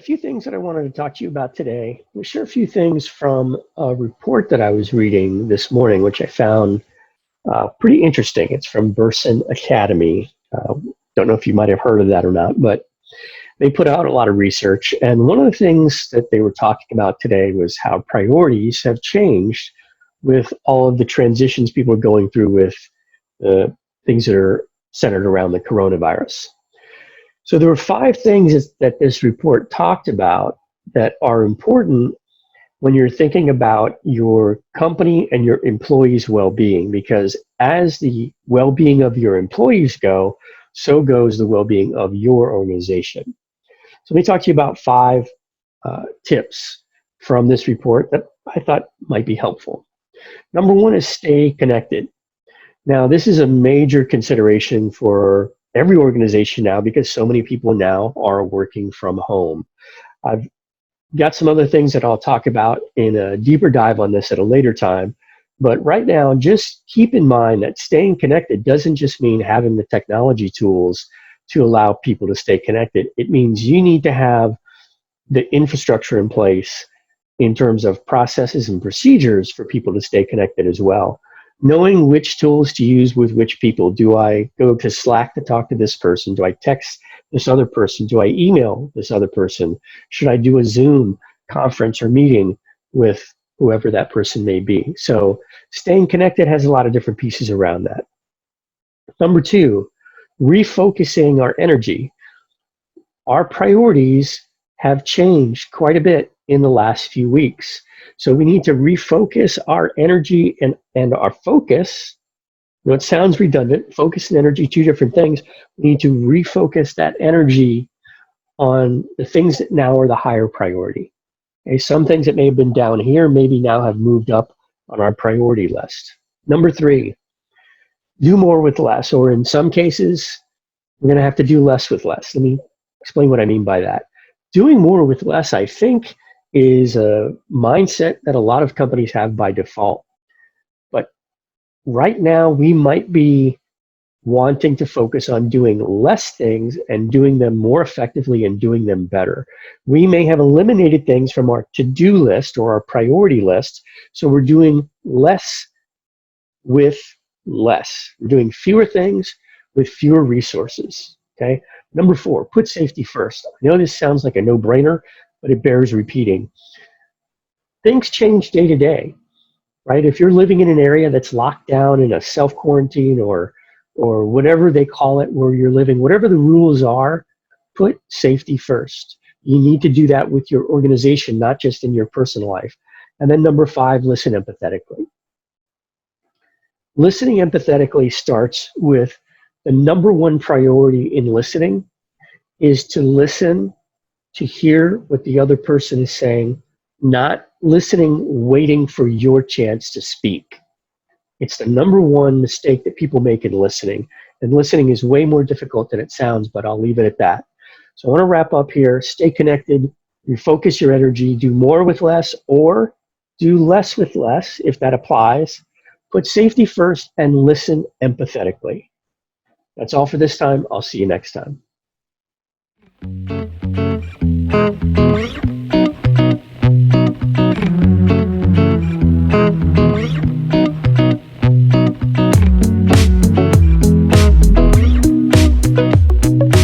few things that I wanted to talk to you about today. I'll share a few things from a report that I was reading this morning, which I found pretty interesting. It's from Burson Academy. Don't know if you might have heard of that or not, but they put out a lot of research. And one of the things that they were talking about today was how priorities have changed with all of the transitions people are going through with the things that are centered around the coronavirus. So there were 5 things that this report talked about that are important when you're thinking about your company and your employees' well-being, because as the well-being of your employees go, so goes the well-being of your organization. So let me talk to you about 5 tips from this report that I thought might be helpful. Number 1 is stay connected. Now, this is a major consideration for every organization now because so many people now are working from home. I've got some other things that I'll talk about in a deeper dive on this at a later time. But right now, just keep in mind that staying connected doesn't just mean having the technology tools to allow people to stay connected. It means you need to have the infrastructure in place in terms of processes and procedures for people to stay connected as well. Knowing which tools to use with which people. Do I go to Slack to talk to this person? Do I text this other person? Do I email this other person? Should I do a Zoom conference or meeting with whoever that person may be? So staying connected has a lot of different pieces around that. Number 2, refocusing our energy. Our priorities have changed quite a bit in the last few weeks. So we need to refocus our energy and our focus. You know, it sounds redundant, focus and energy, 2 different things. We need to refocus that energy on the things that now are the higher priority. Okay, some things that may have been down here maybe now have moved up on our priority list. Number 3, do more with less, or in some cases, we're going to have to do less with less. Let me explain what I mean by that. Doing more with less, I think, is a mindset that a lot of companies have by default. But right now, we might be wanting to focus on doing less things and doing them more effectively and doing them better. We may have eliminated things from our to-do list or our priority list, so we're doing less with less. We're doing fewer things with fewer resources, okay? Number 4, put safety first. I know this sounds like a no-brainer, but it bears repeating. Things change day to day, right? If you're living in an area that's locked down in a self-quarantine or whatever they call it where you're living, whatever the rules are, put safety first. You need to do that with your organization, not just in your personal life. And then number 5, listen empathetically. Listening empathetically starts with the number 1 priority in listening is to listen, to hear what the other person is saying, not listening, waiting for your chance to speak. It's the number 1 mistake that people make in listening. And listening is way more difficult than it sounds, but I'll leave it at that. So I want to wrap up here. Stay connected, refocus your energy, do more with less, or do less with less, if that applies. Put safety first and listen empathetically. That's all for this time. I'll see you next time.